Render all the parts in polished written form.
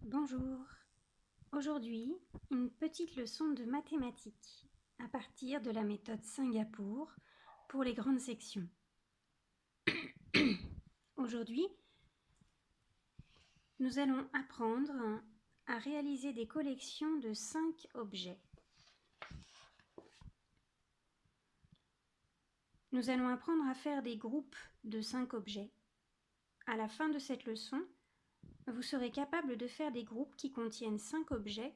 Bonjour. Aujourd'hui, une petite leçon de mathématiques à partir de la méthode Singapour pour les grandes sections. Aujourd'hui, nous allons apprendre à réaliser des collections de 5 objets. Nous allons apprendre à faire des groupes de 5 objets. À la fin de cette leçon, vous serez capable de faire des groupes qui contiennent 5 objets,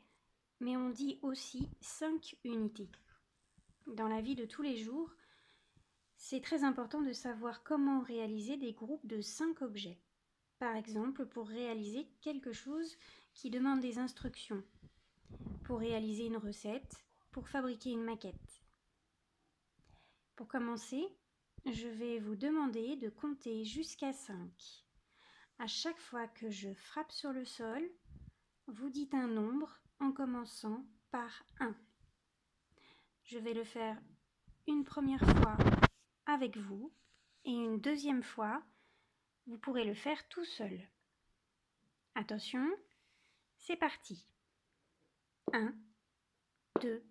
mais on dit aussi 5 unités. Dans la vie de tous les jours, c'est très important de savoir comment réaliser des groupes de 5 objets. Par exemple, pour réaliser quelque chose qui demande des instructions, pour réaliser une recette, pour fabriquer une maquette. Pour commencer, je vais vous demander de compter jusqu'à 5. À chaque fois que je frappe sur le sol, vous dites un nombre en commençant par 1. Je vais le faire une première fois avec vous et une deuxième fois, vous pourrez le faire tout seul. Attention, c'est parti. 1, 2,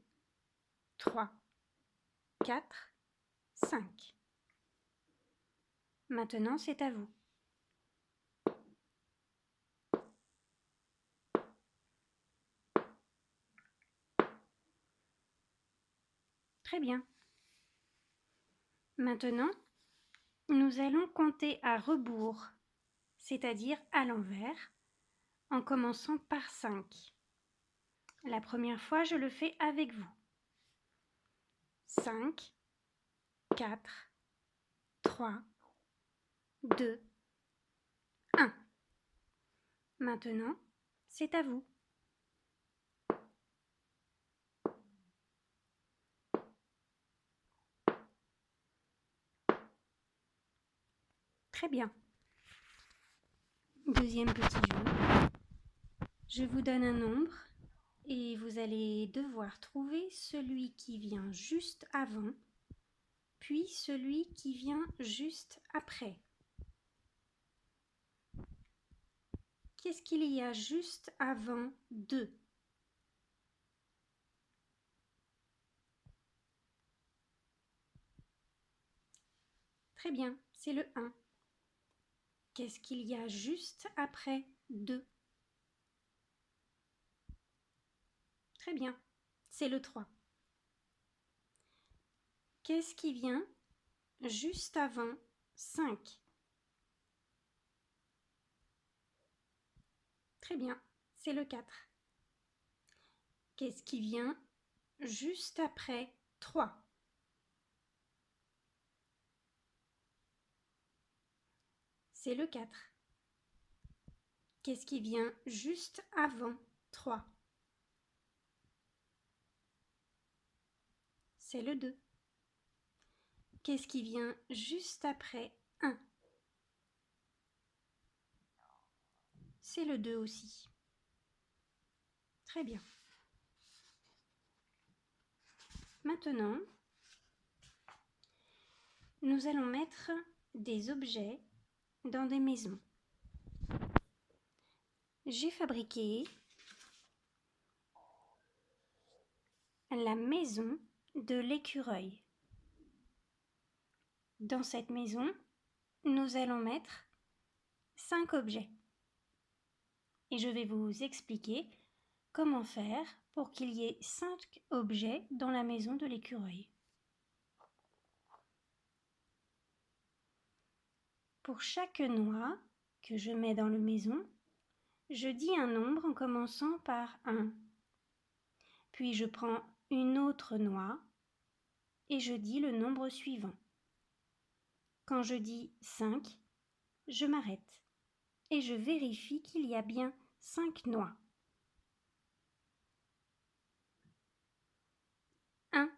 3, 4, 5. Maintenant, c'est à vous. Très bien. Maintenant, nous allons compter à rebours, c'est-à-dire à l'envers, en commençant par 5. La première fois, je le fais avec vous. 5, 4, 3, 2, 1. Maintenant, c'est à vous. Très bien. Deuxième petit jeu. Je vous donne un nombre et vous allez devoir trouver celui qui vient juste avant, puis celui qui vient juste après. Qu'est-ce qu'il y a juste avant 2 ? Très bien, c'est le 1. Qu'est-ce qu'il y a juste après 2 ? Très bien, c'est le 3. Qu'est-ce qui vient juste avant 5 ? Très bien, c'est le 4. Qu'est-ce qui vient juste après 3 ? C'est le 4. Qu'est-ce qui vient juste avant 3 ? C'est le 2. Qu'est-ce qui vient juste après 1 ? C'est le 2 aussi. Très bien. Maintenant, nous allons mettre des objets dans des maisons. J'ai fabriqué la maison de l'écureuil. Dans cette maison, nous allons mettre 5 objets. Et je vais vous expliquer comment faire pour qu'il y ait 5 objets dans la maison de l'écureuil. Pour chaque noix que je mets dans la maison, je dis un nombre en commençant par 1. Puis je prends une autre noix et je dis le nombre suivant. Quand je dis 5, je m'arrête et je vérifie qu'il y a bien 5 noix. 1,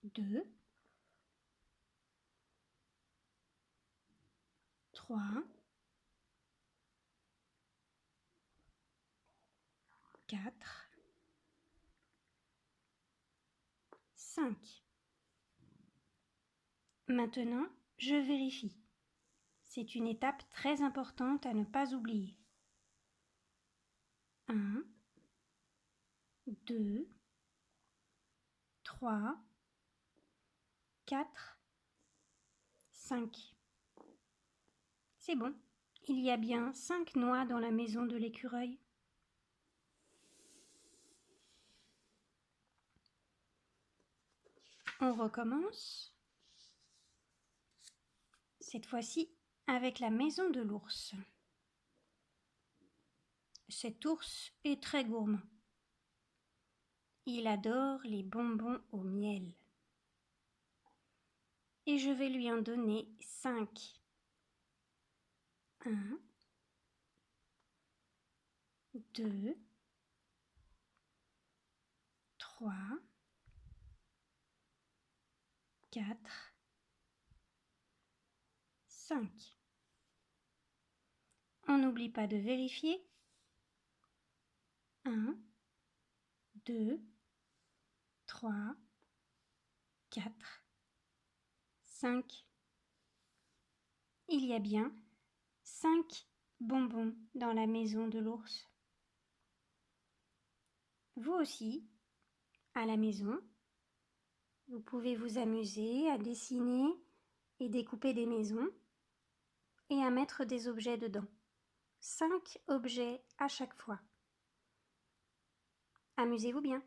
2, 3, 4, 5. Maintenant, je vérifie. C'est une étape très importante à ne pas oublier. 1, 2, 3, 4, 5. C'est bon, il y a bien 5 noix dans la maison de l'écureuil. On recommence. Cette fois-ci avec la maison de l'ours. Cet ours est très gourmand. Il adore les bonbons au miel. Et je vais lui en donner 5. 1, 2, 3, 4, 5. On n'oublie pas de vérifier. 1, 2, 3, 4, 5. Il y a bien 5 bonbons dans la maison de l'ours. Vous aussi, à la maison, vous pouvez vous amuser à dessiner et découper des maisons et à mettre des objets dedans. 5 objets à chaque fois. Amusez-vous bien.